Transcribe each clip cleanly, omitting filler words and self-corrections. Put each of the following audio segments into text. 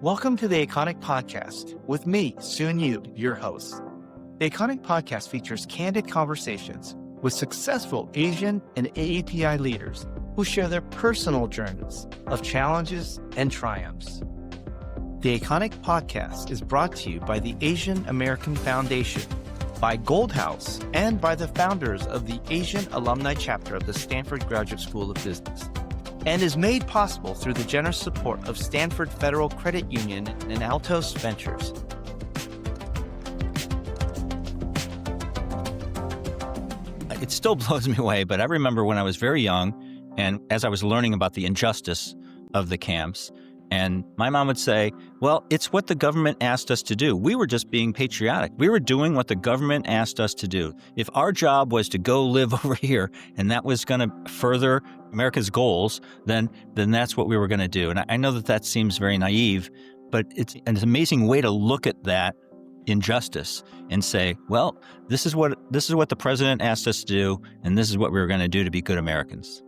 Welcome to the Aconic Podcast with me, Soon Yu, your host. The Aconic Podcast features candid conversations with successful Asian and AAPI leaders who share their personal journeys of challenges and triumphs. The Aconic Podcast is brought to you by the Asian American Foundation, by Gold House, and by the founders of the Asian Alumni Chapter of the Stanford Graduate School of Business, and is made possible through the generous support of Stanford Federal Credit Union and Altos Ventures. It still blows me away, but I remember when I was very young and as I was learning about the injustice of the camps, and my mom would say, well, it's what the government asked us to do. We were just being patriotic. We were doing what the government asked us to do. If our job was to go live over here and that was going to further America's goals, then that's what we were going to do. And I know that seems very naive, but it's an amazing way to look at that injustice and say, well, this is what the president asked us to do, and this is what we were going to do to be good Americans.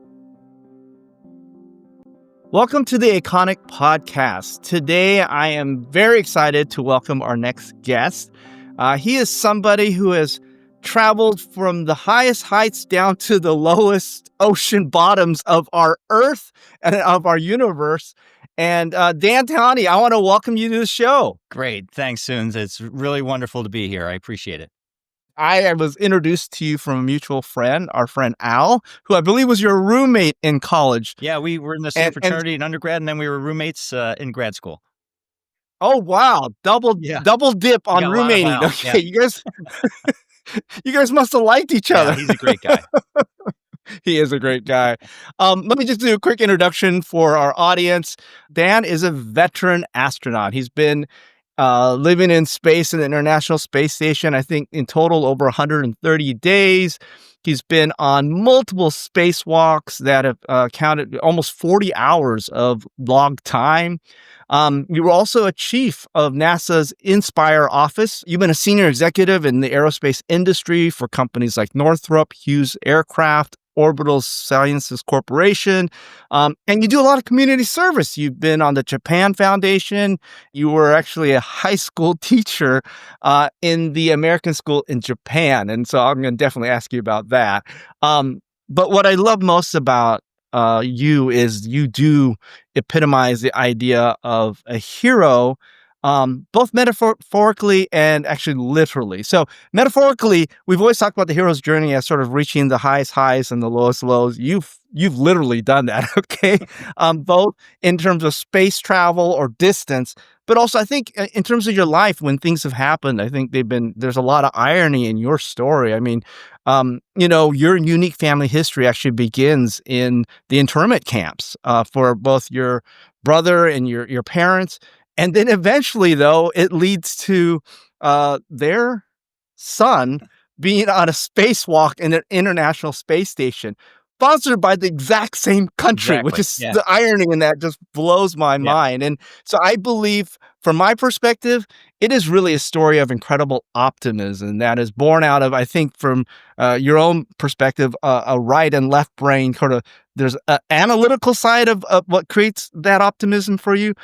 Welcome to the Aconic Podcast. Today, I am very excited to welcome our next guest. He is somebody who has traveled from the highest heights down to the lowest ocean bottoms of our Earth and of our universe. And Dan Tani, I want to welcome you to the show. Great. Thanks, Soons. It's really wonderful to be here. I appreciate it. I was introduced to you from a mutual friend, our friend Al, who I believe was your roommate in college. Yeah, we were in the same fraternity in undergrad, and then we were roommates in grad school. Oh, wow. Double dip on roommating. Wow. Okay, Yeah. you guys must have liked each other. Yeah, he's a great guy. He is a great guy. Let me just do a quick introduction for our audience. Dan is a veteran astronaut. He's been living in space in the International Space Station, I think in total over 130 days. He's been on multiple spacewalks that have counted almost 40 hours of log time. You were also a chief of NASA's Inspire office. You've been a senior executive in the aerospace industry for companies like Northrop, Hughes Aircraft, Orbital Sciences Corporation, and you do a lot of community service. You've been on the Japan Foundation. You were actually a high school teacher in the American school in Japan, and so I'm going to definitely ask you about that. But what I love most about you is you do epitomize the idea of a hero, both metaphorically and actually literally. So metaphorically, we've always talked about the hero's journey as sort of reaching the highest highs and the lowest lows. You've literally done that, okay? Both in terms of space travel or distance, but also I think in terms of your life when things have happened, I think there's a lot of irony in your story. I mean, your unique family history actually begins in the internment camps for both your brother and your parents. And then eventually, though, it leads to their son being on a spacewalk in an International Space Station, sponsored by the exact same country, which is the irony in that just blows my mind. And so I believe, from my perspective, it is really a story of incredible optimism that is born out of, I think, from your own perspective, a right and left brain there's an analytical side of what creates that optimism for you.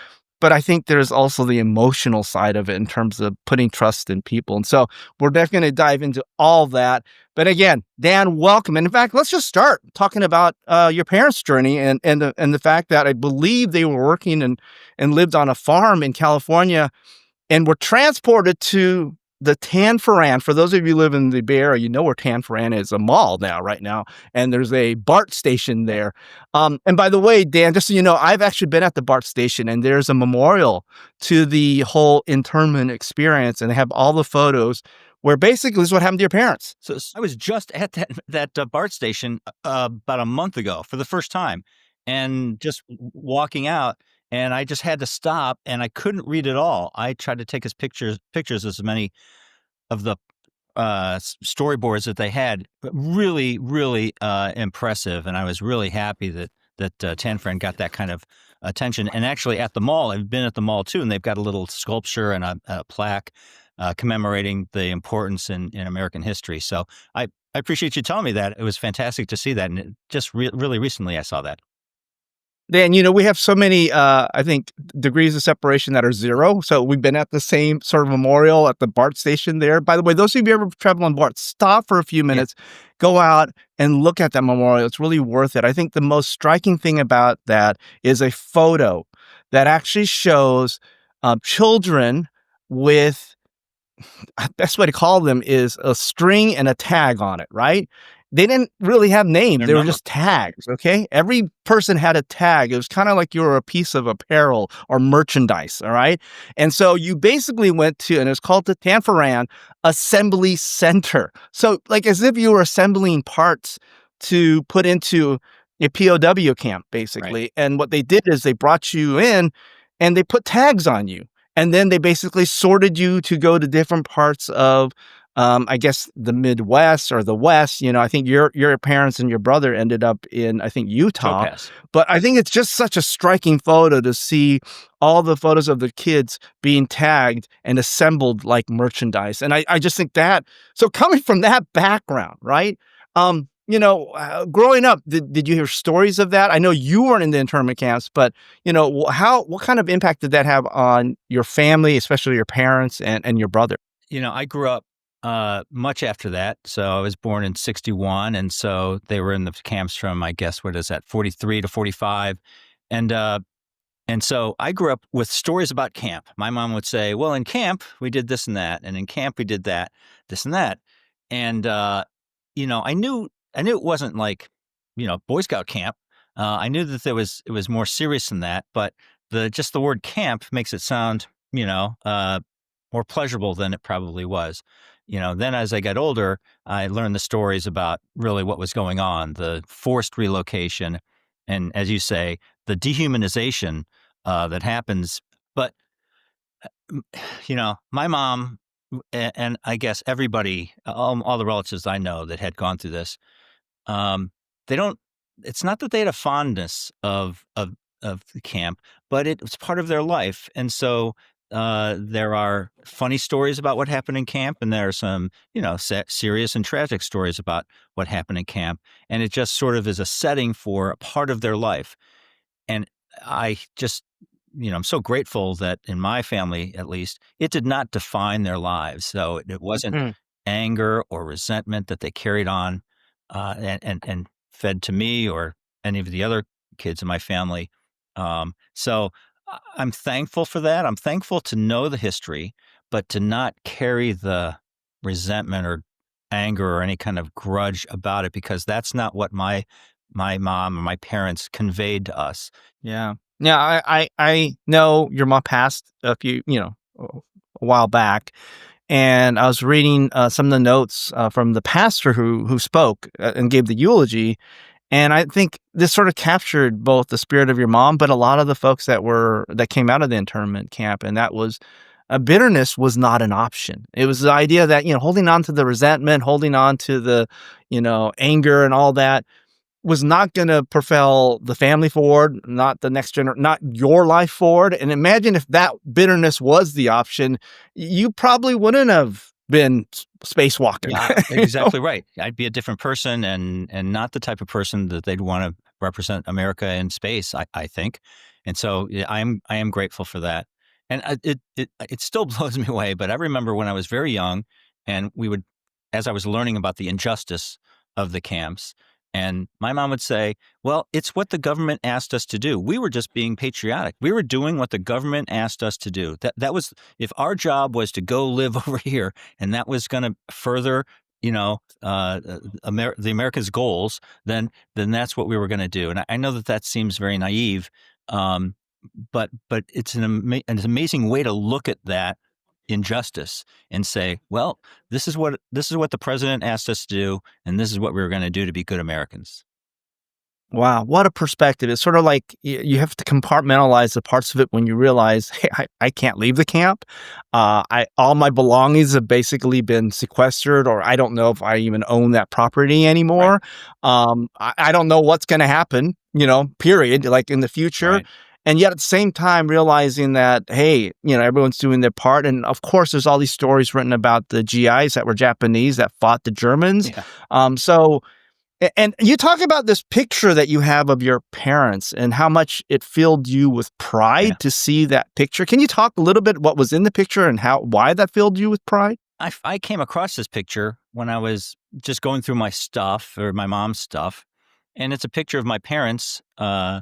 But I think there's also the emotional side of it in terms of putting trust in people. And so we're definitely going to dive into all that. But again, Dan, welcome. And in fact, let's just start talking about your parents' journey and the fact that I believe they were working and lived on a farm in California and were transported to the Tanforan. For those of you who live in the Bay Area, you know where Tanforan is, a mall right now, and there's a BART station there. And by the way, Dan, just so you know, I've actually been at the BART station, and there's a memorial to the whole internment experience, and they have all the photos where basically this is what happened to your parents. So I was just at that BART station about a month ago for the first time, and just walking out. And I just had to stop, and I couldn't read it all. I tried to take as pictures as many of the storyboards that they had, but really, really impressive. And I was really happy that Tanforan got that kind of attention. And actually, at the mall, I've been at the mall too, and they've got a little sculpture and a plaque commemorating the importance in American history. So I appreciate you telling me that. It was fantastic to see that, and just really recently I saw that. Dan, we have so many, I think, degrees of separation that are 0. So we've been at the same sort of memorial at the BART station there. By the way, those of you ever travel on BART, stop for a few Yeah. minutes, go out and look at that memorial. It's really worth it. I think the most striking thing about that is a photo that actually shows children with best way to call them is a string and a tag on it, right? They didn't really have names. Their They were number. just tags, okay? Every person had a tag. It was kind of like you were a piece of apparel or merchandise, all right? And so you basically went to, and it's called the Tanforan Assembly Center. So like as if you were assembling parts to put into a POW camp, Right. basically. And what they did is they brought you in and they put tags on you. And then they basically sorted you to go to different parts of, I guess, the Midwest or the West. I think your parents and your brother ended up in, I think, Utah. Topaz. But I think it's just such a striking photo to see all the photos of the kids being tagged and assembled like merchandise. And I just think that, so coming from that background, right? Growing up, did you hear stories of that? I know you weren't in the internment camps, but what kind of impact did that have on your family, especially your parents and your brother? I grew up much after that. So I was born in 61. And so they were in the camps from, I guess, what is that, 43 to 45. And, uh, and so I grew up with stories about camp. My mom would say, well, in camp, we did this and that. And in camp, we did that, this and that. And, I knew it wasn't like, Boy Scout camp. I knew that it was more serious than that, but just the word camp makes it sound, more pleasurable than it probably was. Then as I got older, I learned the stories about really what was going on, the forced relocation, and as you say, the dehumanization that happens. But my mom and I guess everybody, all the relatives I know that had gone through this, um, they don't. It's not that they had a fondness of the camp, but it was part of their life, and so there are funny stories about what happened in camp, and there are some, serious and tragic stories about what happened in camp, and it just sort of is a setting for a part of their life. And I just, I'm so grateful that in my family, at least, it did not define their lives. So it wasn't Mm. anger or resentment that they carried on and fed to me or any of the other kids in my family. So I'm thankful for that. I'm thankful to know the history, but to not carry the resentment or anger or any kind of grudge about it, because that's not what my mom or my parents conveyed to us. Yeah. Yeah, I know your mom passed a while back, and I was reading some of the notes from the pastor who spoke and gave the eulogy, and I think this sort of captured both the spirit of your mom, but a lot of the folks that came out of the internment camp, and that was bitterness was not an option. It was the idea that holding on to the resentment, holding on to the anger and all that was not going to propel the family forward, not the next generation, not your life forward. And imagine if that bitterness was the option, you probably wouldn't have been spacewalking. Yeah, exactly right. I'd be a different person and not the type of person that they'd want to represent America in space, I think. And so yeah, I am grateful for that. And it still blows me away, but I remember when I was very young and as I was learning about the injustice of the camps, and my mom would say, well, it's what the government asked us to do. We were just being patriotic. We were doing what the government asked us to do. That was, if our job was to go live over here and that was going to further, the America's goals, then that's what we were going to do. And I know that seems very naive, um, but it's an amazing way to look at that injustice and say, well, this is what the president asked us to do, and this is what we were going to do to be good Americans. Wow, what a perspective. It's sort of like you have to compartmentalize the parts of it when you realize, hey, I can't leave the camp. All my belongings have basically been sequestered, or I don't know if I even own that property Right. anymore. I don't know what's going to happen, period, like in the future. Right. And yet at the same time, realizing that, hey, everyone's doing their part. And of course, there's all these stories written about the GIs that were Japanese that fought the Germans. Yeah. So And you talk about this picture that you have of your parents and how much it filled you with Yeah. pride to see that picture. Can you talk a little bit what was in the picture and why that filled you with pride? I came across this picture when I was just going through my stuff or my mom's stuff, and it's a picture of my parents uh,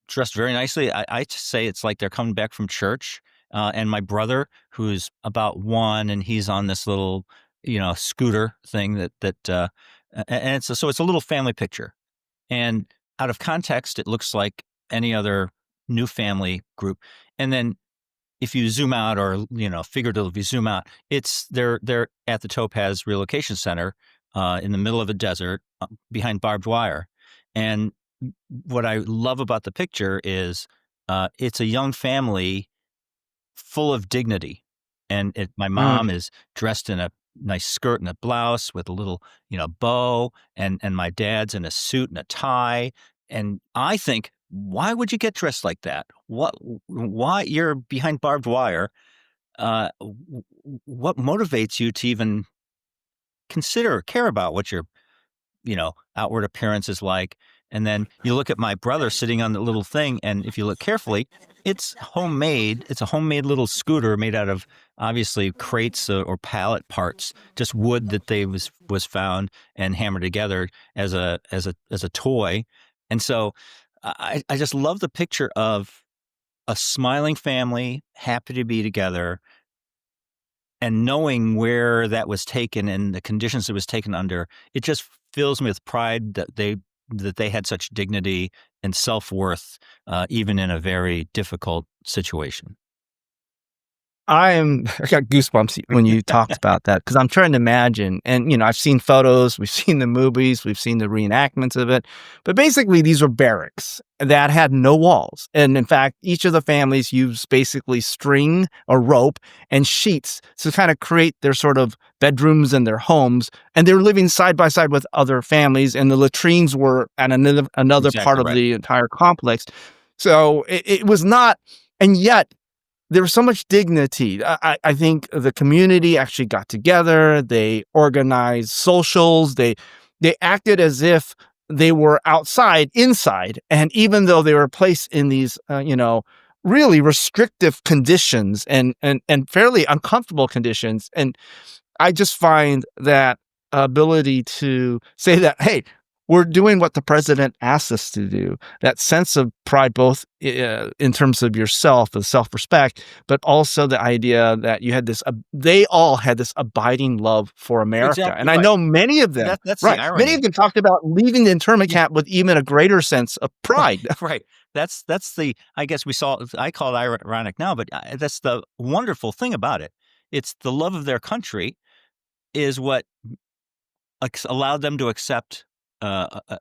dressed very nicely. I just say it's like they're coming back from church, and my brother, who's about 1, and he's on this little, scooter thing and it's a little family picture. And out of context, it looks like any other new family group. And then if you zoom out, or figuratively zoom out, they're at the Topaz Relocation Center in the middle of a desert behind barbed wire. And what I love about the picture is it's a young family full of dignity. And my mom Mm. is dressed in a nice skirt and a blouse with a little, bow, and my dad's in a suit and a tie. And I think, why would you get dressed like that? Why you're behind barbed wire? What motivates you to even consider or care about what your outward appearance is like? And then you look at my brother sitting on the little thing, and if you look carefully, it's homemade. It's a homemade little scooter made out of obviously crates or pallet parts, just wood that they was found and hammered together as a toy. And so I just love the picture of a smiling family, happy to be together, and knowing where that was taken and the conditions it was taken under. It just fills me with pride that they had such dignity and self-worth, even in a very difficult situation. I got goosebumps when you talked about that because I'm trying to imagine. And, I've seen photos, we've seen the movies, we've seen the reenactments of it. But basically, these were barracks that had no walls. And in fact, each of the families used basically string or rope and sheets to kind of create their sort of bedrooms and their homes. And they were living side by side with other families. And the latrines were at another part Exactly of right. the entire complex. So it was not. And yet, there was so much dignity. I think the community actually got together. They organized socials. They acted as if they were inside. And even though they were placed in these, really restrictive conditions and fairly uncomfortable conditions, and I just find that ability to say that, hey, we're doing what the president asked us to do. That sense of pride, both in terms of yourself, the self respect, but also the idea that they all had this abiding love for America. Exactly And I right. know many of them, That's the right? Many of irony. them talked about leaving the internment Yeah. camp with even a greater sense of Right, pride. right. That's the I guess I call it ironic now, but that's the wonderful thing about it. It's the love of their country is what allowed them to accept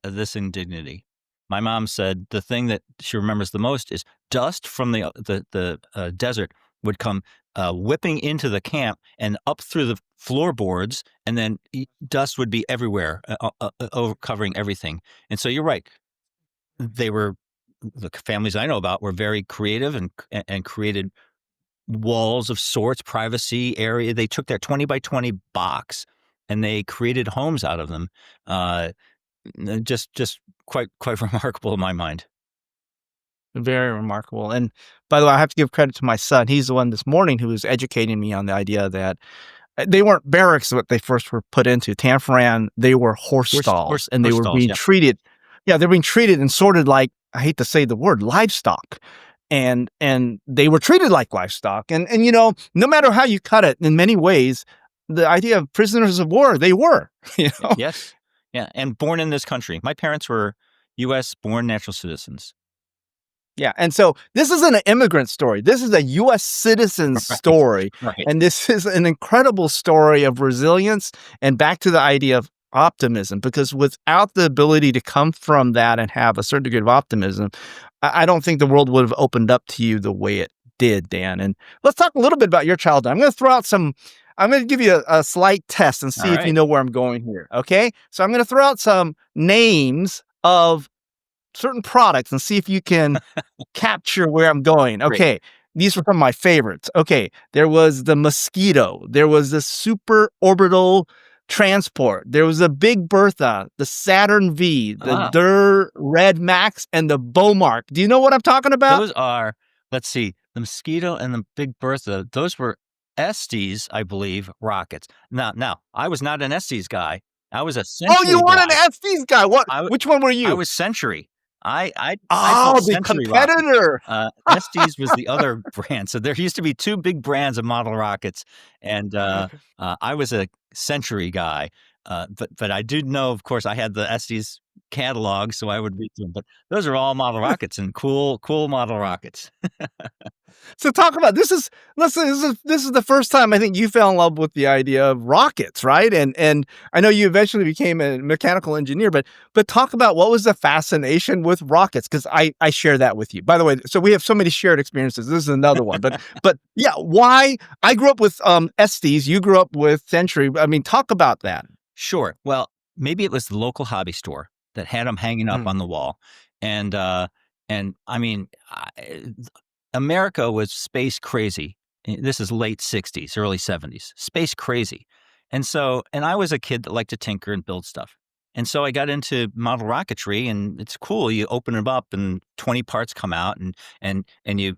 this indignity. My mom said the thing that she remembers the most is dust from the desert would come whipping into the camp and up through the floorboards, and then dust would be everywhere, covering everything. And so you're right. They were the families I know about were very creative and created walls of sorts, privacy area. They took their 20 by 20 box and they created homes out of them. Uh, just quite remarkable in my mind. Very remarkable. And by the way, I have to give credit to my son. He's the one this morning who was educating me on the idea that they weren't barracks what they first were put into. Tanforan, they were horse stalls, and they Horse were stalls. being Yeah, treated they're being treated and sorted like, I hate to say the word, livestock. And they were treated like livestock. And no matter how you cut it, in many ways, the idea of prisoners of war, they were, you know. yes, yeah, and born in this country. My parents were U.S. born natural citizens. Yeah, and so this isn't an immigrant story. This is a U.S. citizen Right, story, right. and this is an incredible story of resilience and back to the idea of optimism, because without the ability to come from that and have a certain degree of optimism, I don't think the world would have opened up to you the way it did, Dan. And let's talk a little bit about your childhood. I'm going to give you a slight test and All see if you right, know where I'm going here, okay? So I'm going to throw out some names of certain products and see if you can capture where I'm going. great. Okay. These were some of my favorites. Okay. There was the mosquito. There was the super orbital transport. There was a Big Bertha, the Saturn V, the Ah, Der Red Max, and the Beaumark. Do you know what I'm talking about? those are, let's see, the Mosquito and the Big Bertha. Those were Estes, I believe, rockets. Now, I was not an Estes guy. I was a Oh, you Century weren't an guy. Estes guy. What? I w Which one were I you? was Century. I Oh, built the Century rockets. competitor. Estes was the other brand. So there used to be 2 big brands of model rockets, and, I was a Century guy. But I do know, of course, I had the Estes catalog, so I would read them, but those are all model rockets and cool model rockets. So talk about this is listen, this is the first time I think you fell in love with the idea of rockets, right? And I know you eventually became a mechanical engineer, but talk about what was the fascination with rockets? Because I share that with you. By the way, so we have so many shared experiences. This is another one. But yeah, why I grew up with Estes, you grew up with Century. I mean, talk about that. Sure. Well, maybe it was the local hobby store that had them hanging up Mm, on the wall, and, I mean, America was space crazy. This is late '60s, early '70s, space crazy. And I was a kid that liked to tinker and build stuff. And so I got into model rocketry, and it's cool. You open them up and 20 parts come out, and you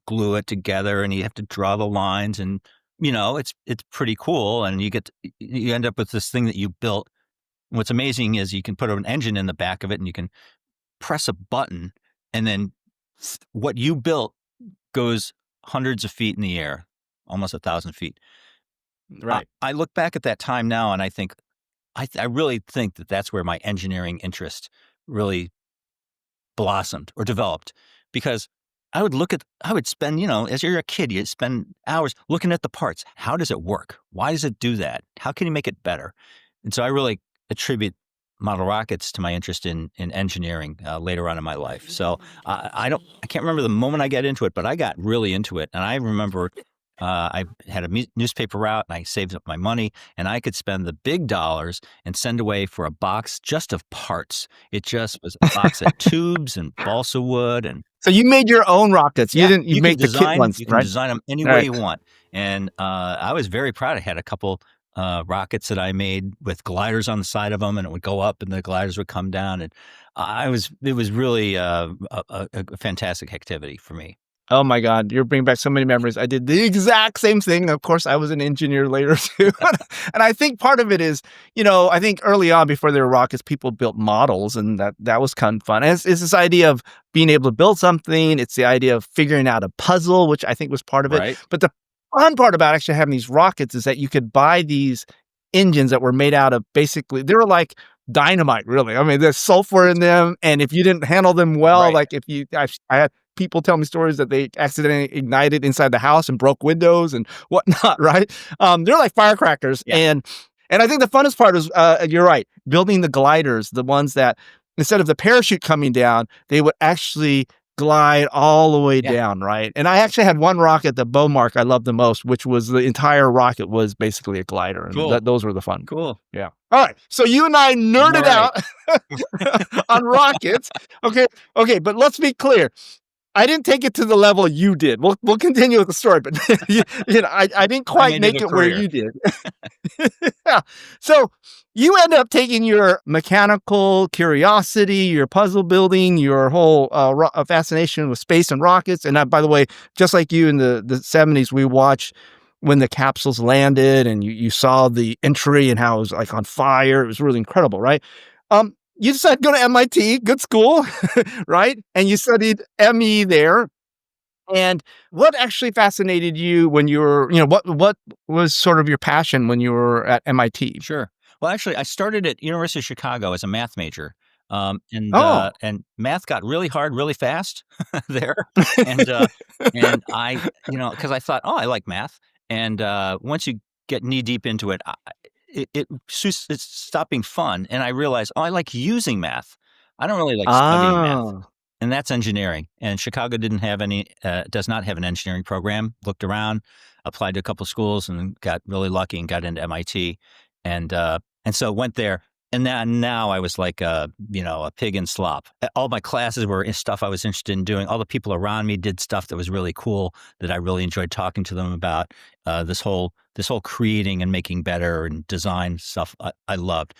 glue it together, and you have to draw the lines, and it's pretty cool, and you end up with this thing that you built. What's amazing is you can put an engine in the back of it, and you can press a button, and then what you built goes hundreds of feet in the air, almost 1,000 feet. right. I look back at that time now, and I think I really think that that's where my engineering interest really blossomed or developed, because I would spend, as you're a kid, you spend hours looking at the parts. How does it work? Why does it do that? How can you make it better? And so I really attribute model rockets to my interest in engineering later on in my life. So I can't remember the moment I got into it, but I got really into it. And I remember I had a newspaper route, and I saved up my money, and I could spend the big dollars and send away for a box just of parts. It just was a box of tubes and balsa wood, and So you made your own rockets. You yeah, didn't you make the kit ones, you can right? design them any All way right. you want. And I was very proud. I had a couple rockets that I made with gliders on the side of them, and it would go up, and the gliders would come down. And it was really a fantastic activity for me. Oh my God, you're bringing back so many memories. I did the exact same thing. Of course, I was an engineer later too. And I think part of it is, I think early on before there were rockets, people built models, and that was kind of fun. And it's this idea of being able to build something. It's the idea of figuring out a puzzle, which I think was part of it. Right. But the fun part about actually having these rockets is that you could buy these engines that were made out of basically, they were like dynamite, really. I mean, there's sulfur in them. And if you didn't handle them well, Right. like I had people tell me stories that they accidentally ignited inside the house and broke windows and whatnot, right? They're like firecrackers. Yeah. And I think the funnest part is, you're right, building the gliders, the ones that instead of the parachute coming down, they would actually glide all the way Yeah. down, right? And I actually had one rocket, the Beaumark, I loved the most, which was the entire rocket was basically a glider, and Cool. those were the fun. Cool. Yeah. All right. So you and I nerded Right. out on rockets. Okay. Okay. But let's be clear. I didn't take it to the level you did. We'll continue with the story, but I didn't I quite made it make a it where career. you did. Yeah. So you end up taking your mechanical curiosity, your puzzle building, your whole fascination with space and rockets. And by the way, just like you in the 70s, we watched when the capsules landed, and you saw the entry and how it was like on fire. It was really incredible, right? You decided to go to MIT, good school, right? And you studied ME there. And what actually fascinated you when you were, what was sort of your passion when you were at MIT? Sure. Well, actually, I started at University of Chicago as a math major, Oh, and math got really hard really fast there, and I, because I thought, oh, I like math, and once you get knee deep into it, it stopped being fun, and I realized, oh, I like using math. I don't really like studying math. ah, And that's engineering. And Chicago does not have an engineering program. Looked around, applied to a couple schools, and got really lucky and got into MIT. And so went there. And then now I was like a pig in slop. All my classes were stuff I was interested in doing. All the people around me did stuff that was really cool that I really enjoyed talking to them about. This whole creating and making better and design stuff I loved.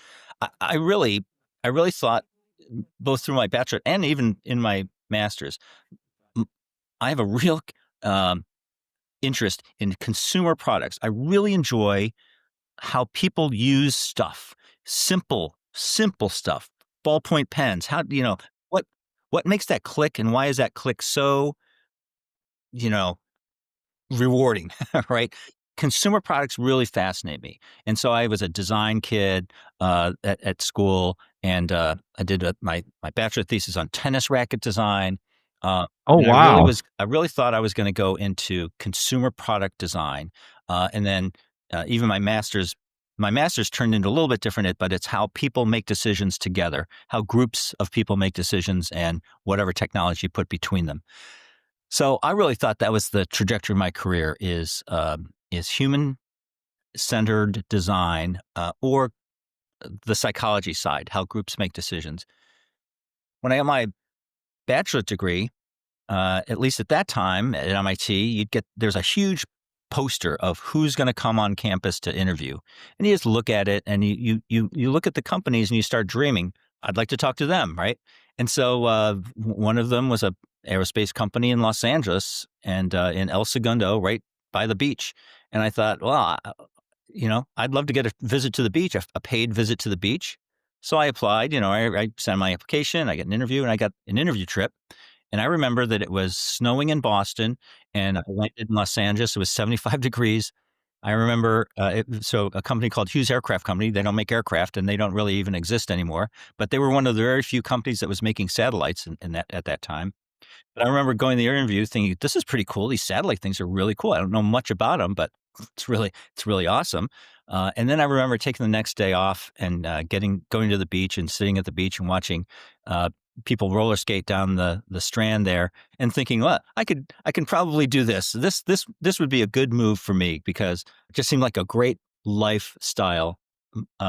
I really thought, both through my bachelor and even in my master's, I have a real interest in consumer products. I really enjoy how people use stuff, simple stuff, ballpoint pens. What what makes that click, and why is that click so, you know, rewarding, right? Consumer products really fascinate me. And so I was a design kid at school, and I did my bachelor thesis on tennis racket design. Oh, And wow. I really thought I was going to go into consumer product design. And then even my master's turned into a little bit different, but it's how people make decisions together, how groups of people make decisions, and whatever technology you put between them. So I really thought that was the trajectory of my career, is human centered design, or the psychology side, how groups make decisions. When I got my bachelor's degree, at least at that time at MIT, there's a huge poster of who's going to come on campus to interview, and you just look at it, and you look at the companies, and you start dreaming, I'd like to talk to them, right? And so one of them was a aerospace company in Los Angeles, and in El Segundo, right by the beach. And I thought, well, I'd love to get a visit to the beach, a paid visit to the beach. So I applied. I sent my application, I got an interview, and I got an interview trip. And I remember that it was snowing in Boston, and I landed in Los Angeles. It was 75 degrees. I remember, so a company called Hughes Aircraft Company, they don't make aircraft, and they don't really even exist anymore, but they were one of the very few companies that was making satellites at that time. But I remember going to the interview thinking, this is pretty cool. These satellite things are really cool. I don't know much about them, but it's really awesome. And then I remember taking the next day off and going to the beach and sitting at the beach and watching people roller skate down the strand there, and thinking, well, I can probably do this. This would be a good move for me, because it just seemed like a great lifestyle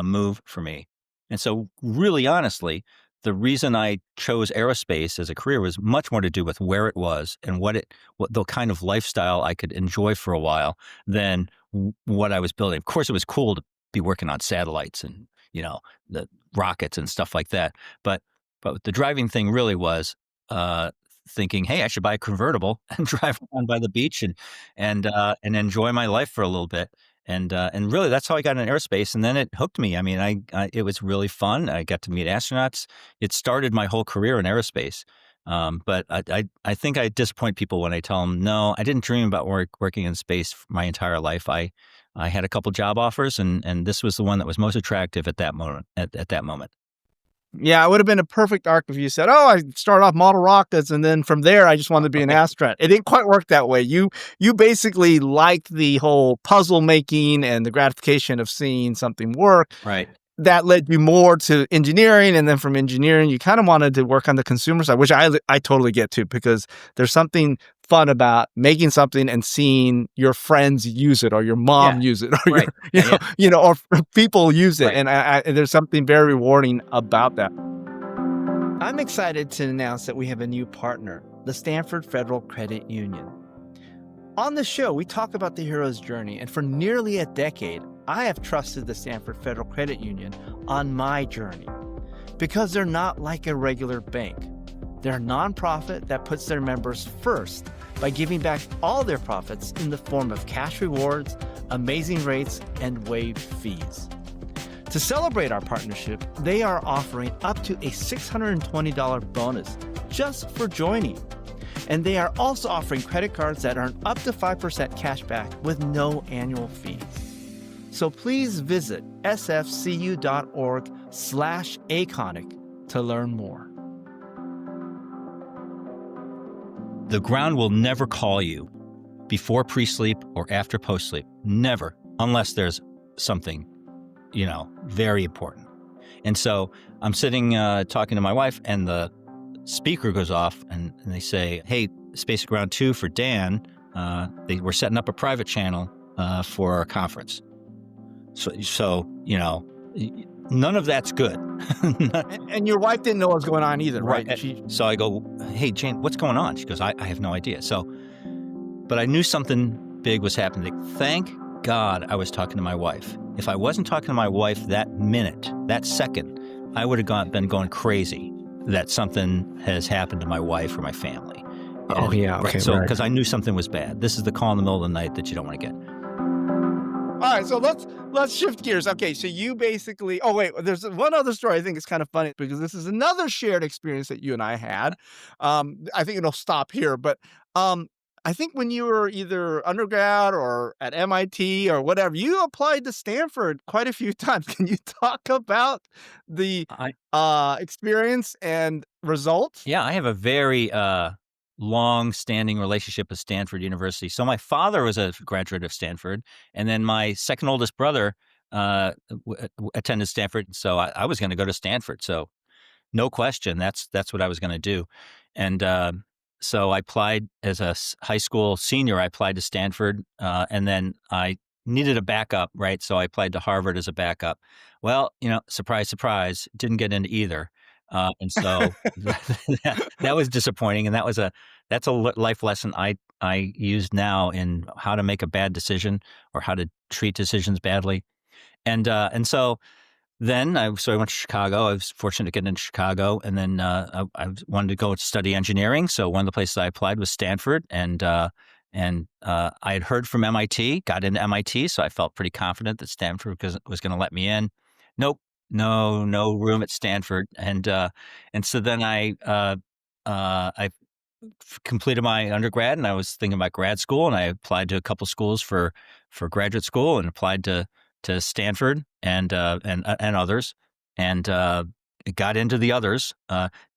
move for me. And so, really honestly, the reason I chose aerospace as a career was much more to do with where it was and what the kind of lifestyle I could enjoy for a while than what I was building. Of course, it was cool to be working on satellites and, the rockets and stuff like that. But the driving thing really was thinking, hey, I should buy a convertible and drive around by the beach and enjoy my life for a little bit. And really, that's how I got into aerospace. And then it hooked me. I mean, it was really fun. I got to meet astronauts. It started my whole career in aerospace. But I think I disappoint people when I tell them, no, I didn't dream about working in space my entire life. I had a couple job offers, and this was the one that was most attractive at that moment. At that moment. Yeah, it would have been a perfect arc if you said, "Oh, I started off model rockets, and then from there, I just wanted to be an astronaut." It didn't quite work that way. You basically liked the whole puzzle making and the gratification of seeing something work. Right. That led you more to engineering, and then from engineering, you kind of wanted to work on the consumer side, which I totally get to, because there's something fun about making something and seeing your friends use it, or your mom Yeah. use it, or Right. or people use it, Right. and there's something very rewarding about that. I'm excited to announce that we have a new partner, the Stanford Federal Credit Union. On the show, we talk about the hero's journey, and for nearly a decade, I have trusted the Stanford Federal Credit Union on my journey, because they're not like a regular bank. They're a nonprofit that puts their members first by giving back all their profits in the form of cash rewards, amazing rates, and waived fees. To celebrate our partnership, they are offering up to a $620 bonus just for joining. And they are also offering credit cards that earn up to 5% cash back with no annual fees. So please visit sfcu.org/Aconic to learn more. The ground will never call you before pre-sleep or after post-sleep. Never, unless there's something, very important. And so I'm sitting talking to my wife, and the speaker goes off, and they say, hey, Space Ground 2 for Dan. They were setting up a private channel for our conference. So none of that's good. And your wife didn't know what was going on either, right? So I go, hey, Jane, what's going on? She goes, I have no idea. So, but I knew something big was happening. Thank God I was talking to my wife. If I wasn't talking to my wife that minute, that second, I would have been going crazy that something has happened to my wife or my family. Oh, yeah. Okay. So, Right. because I knew something was bad. This is the call in the middle of the night that you don't want to get. All right, so let's shift gears. Okay, so you basically. Oh wait, there's one other story I think is kind of funny because this is another shared experience that you and I had. I think it'll stop here, but I think when you were either undergrad or at MIT or whatever, you applied to Stanford quite a few times. Can you talk about the experience and results? Yeah, I have a very long-standing relationship with Stanford University. So my father was a graduate of Stanford, and then my second oldest brother attended Stanford. So I was going to go to Stanford. So no question, that's what I was going to do. And so I applied as a high school senior. I applied to Stanford, and then I needed a backup, right? So I applied to Harvard as a backup. Well, surprise, surprise, didn't get into either. And so that was disappointing. And that's a life lesson I use now in how to make a bad decision or how to treat decisions badly. And so then I went to Chicago. I was fortunate to get into Chicago, and then I wanted to go study engineering. So one of the places I applied was Stanford, and I had heard from MIT, got into MIT, so I felt pretty confident that Stanford was going to let me in. Nope, no room at Stanford, and so then I completed my undergrad, and I was thinking about grad school, and I applied to a couple schools for graduate school, and applied to Stanford and others, and got into the others.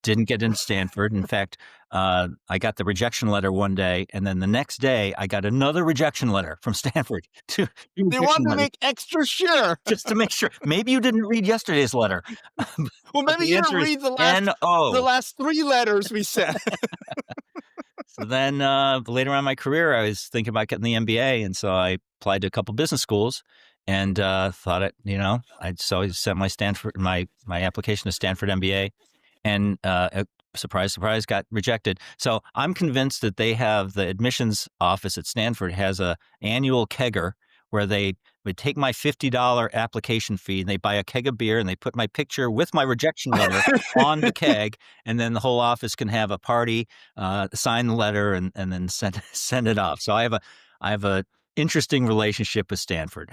Didn't get into Stanford. In fact, I got the rejection letter one day, and then the next day I got another rejection letter from Stanford. They wanted to make extra sure. Just to make sure. Maybe you didn't read yesterday's letter. Well, maybe you didn't read the last 3 letters we sent. So then later on in my career, I was thinking about getting the MBA, and so I applied to a couple business schools, and thought I sent my application to Stanford MBA, and surprise, surprise, got rejected. So I'm convinced that they have the admissions office at Stanford has a annual kegger where they would take my $50 application fee and they buy a keg of beer and they put my picture with my rejection letter on the keg, and then the whole office can have a party, sign the letter, and then send it off. So I have a interesting relationship with Stanford.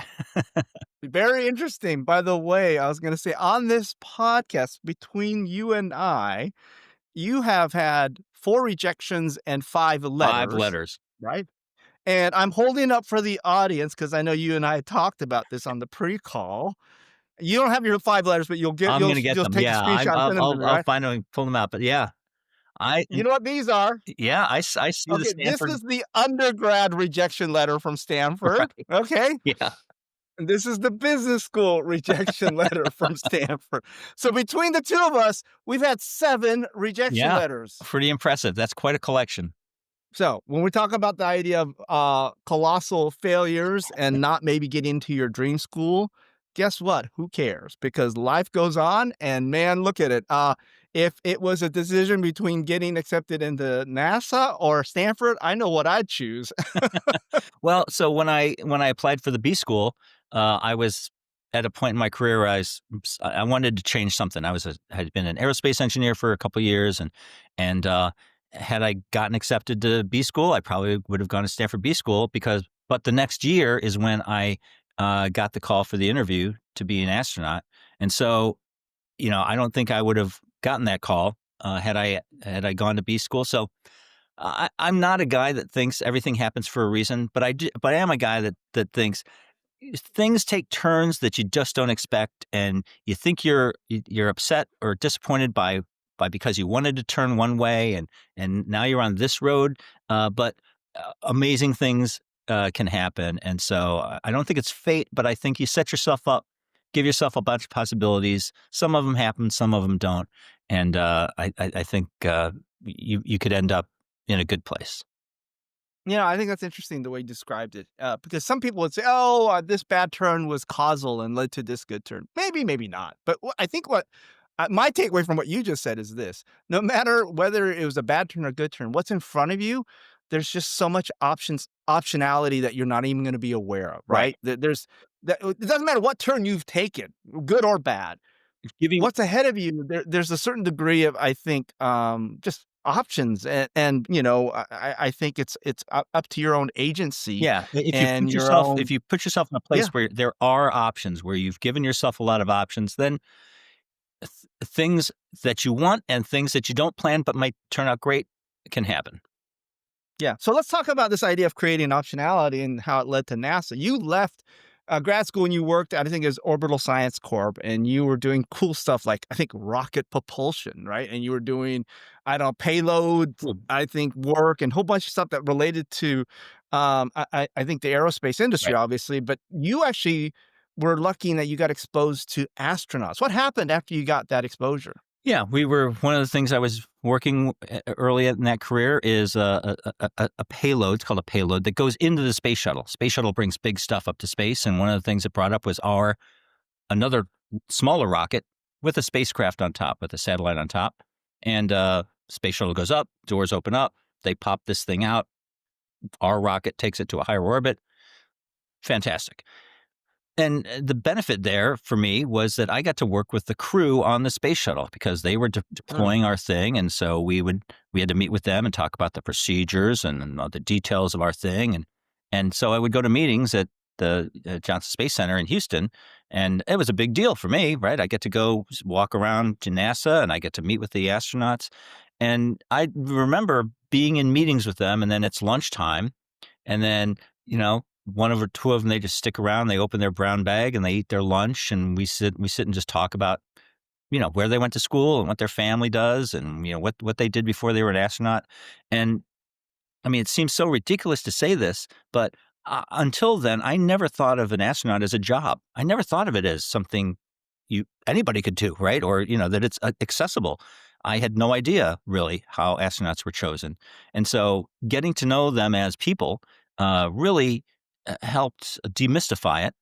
Very interesting. By the way, I was going to say on this podcast between you and I, you have had 4 rejections and 5 letters. 5 letters. Right? And I'm holding up for the audience because I know you and I talked about this on the pre-call. You don't have your 5 letters, but you'll I'm going to get them. take Yeah, a screenshot. I'll find them and pull them out. But yeah, You know what these are? yeah, I see the Okay, this Stanford. is the undergrad rejection letter from Stanford. Right. Okay. Yeah. And this is the business school rejection letter from Stanford. So between the two of us, we've had 7 rejection letters. Pretty impressive. That's quite a collection. So when we talk about the idea of colossal failures and not maybe getting into your dream school, guess what? Who cares? Because life goes on, and man, look at it. If it was a decision between getting accepted into NASA or Stanford, I know what I'd choose. Well, so when I applied for the B school, I was at a point in my career where I wanted to change something. Had been an aerospace engineer for a couple of years, and had I gotten accepted to B school, I probably would have gone to Stanford B school but the next year is when I got the call for the interview to be an astronaut. And so, I don't think I would have gotten that call had I gone to B school. So I'm not a guy that thinks everything happens for a reason, but I am a guy that thinks things take turns that you just don't expect, and you think you're upset or disappointed because you wanted to turn one way, and now you're on this road. But amazing things can happen, and so I don't think it's fate, but I think you set yourself up, give yourself a bunch of possibilities. Some of them happen, some of them don't, and I think you could end up in a good place. I think that's interesting the way you described it, because some people would say, "Oh, this bad turn was causal and led to this good turn." Maybe, maybe not. But I think what my takeaway from what you just said is this: no matter whether it was a bad turn or good turn, what's in front of you, there's just so much optionality that you're not even going to be aware of, Right. right? There's that it doesn't matter what turn you've taken, good or bad. Giving What's ahead of you, there's a certain degree of, I think, just options, and I think it's up to your own agency Yeah, and your own. if you put yourself in a place Yeah, where there are options, where you've given yourself a lot of options, then things that you want and things that you don't plan but might turn out great can happen. yeah. So let's talk about this idea of creating optionality and how it led to NASA. You left grad school and you worked at, I think, as Orbital Science Corp, and you were doing cool stuff like, I think, rocket propulsion, right? And you were doing, I don't know, payload, Hmm. I think, work and a whole bunch of stuff that related to, I think, the aerospace industry, Right. obviously. But you actually were lucky in that you got exposed to astronauts. What happened after you got that exposure? Yeah, we were one of the things I was working early in that career is a payload. It's called a payload that goes into the space shuttle. Space shuttle brings big stuff up to space, and one of the things it brought up was our another smaller rocket with a spacecraft on top, with a satellite on top, and space shuttle goes up, doors open up, they pop this thing out. Our rocket takes it to a higher orbit. Fantastic. And the benefit there for me was that I got to work with the crew on the space shuttle because they were Mm. deploying our thing, and so we had to meet with them and talk about the procedures and all the details of our thing, and so I would go to meetings at the Johnson Space Center in Houston, and it was a big deal for me, right? I get to go walk around to NASA, and I get to meet with the astronauts, and I remember being in meetings with them, and then it's lunchtime, and then, one of or two of them, they just stick around, they open their brown bag and they eat their lunch and we sit and just talk about, where they went to school and what their family does and, what they did before they were an astronaut. And I mean, it seems so ridiculous to say this, but until then, I never thought of an astronaut as a job. I never thought of it as something anybody could do, right? Or that it's accessible. I had no idea really how astronauts were chosen, and so getting to know them as people really helped demystify it,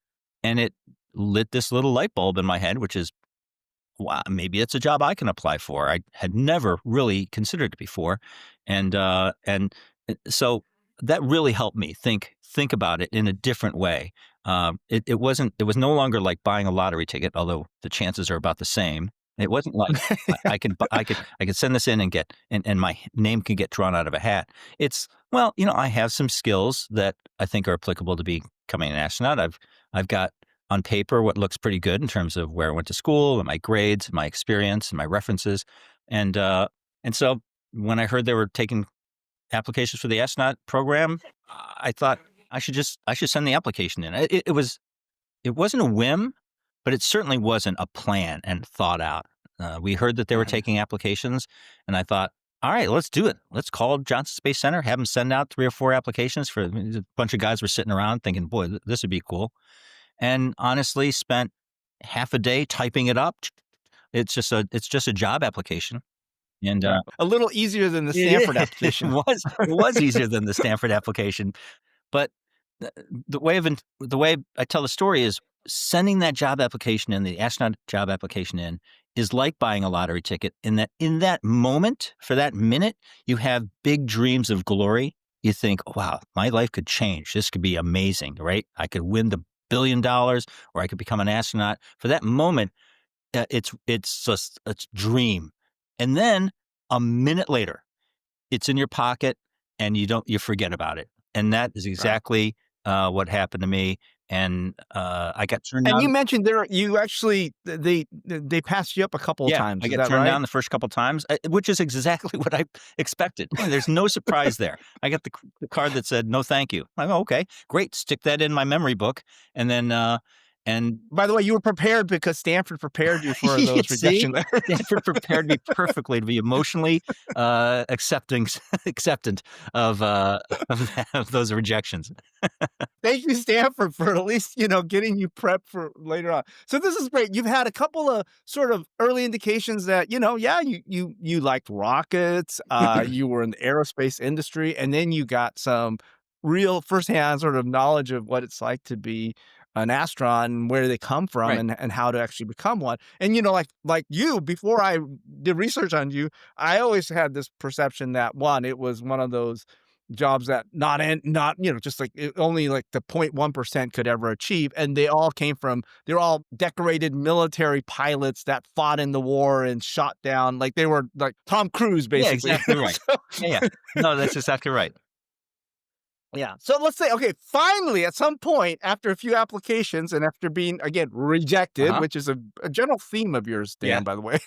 and it lit this little light bulb in my head, which is, wow, maybe it's a job I can apply for. I had never really considered it before, and so that really helped me think about it in a different way. It was no longer like buying a lottery ticket, although the chances are about the same. It wasn't like I could send this in and get and my name can get drawn out of a hat. It's, well, I have some skills that I think are applicable to becoming an astronaut. I've got on paper what looks pretty good in terms of where I went to school and my grades, my experience, and my references. And so when I heard they were taking applications for the astronaut program, I thought I should send the application in. It wasn't a whim, but it certainly wasn't a plan and thought out. We heard that they were Right. taking applications, and I thought, all right, let's do it. Let's call Johnson Space Center, have them send out 3 or 4 applications. For a bunch of guys were sitting around thinking, boy, this would be cool. And honestly, spent half a day typing it up. It's just a job application, and Right. A little easier than the it is. Stanford application. It was easier than the Stanford application. But the the way I tell the story is sending that job application in, the astronaut job application in, is like buying a lottery ticket in that moment, for that minute, you have big dreams of glory. You think, wow, my life could change. This could be amazing, right? I could win the $1 billion or I could become an astronaut. For that moment, it's just a dream. And then a minute later, it's in your pocket and you forget about it. And that is Right. exactly what happened to me. And I got turned And you down. mentioned you actually they passed you up a couple of Yeah, times, I is got that turned right? down the first couple times, which is exactly what I expected. There's no surprise there. I got the card that said no, thank you. I'm, okay, great. Stick that in my memory book, and then and By the way, you were prepared because Stanford prepared you for those see, rejection letters. Stanford prepared me perfectly to be emotionally accepting acceptant of of those rejections. Thank you, Stanford, for at least, getting you prepped for later on. So this is great. You've had a couple of sort of early indications that, yeah, you liked rockets, you were in the aerospace industry, and then you got some real firsthand sort of knowledge of what it's like to be an astronaut and where they come from Right. and how to actually become one. And like you, before I did research on you, I always had this perception that one, it was one of those jobs that not just like only like the 0.1% could ever achieve, and they're all decorated military pilots that fought in the war and shot down, like they were like Tom Cruise Yeah, basically. exactly right. So, Yeah, yeah. No, that's exactly right. yeah. So let's say, okay, finally, at some point, after a few applications and after being, again, rejected, Uh-huh. which is a general theme of yours, Yeah. Dan, by the way,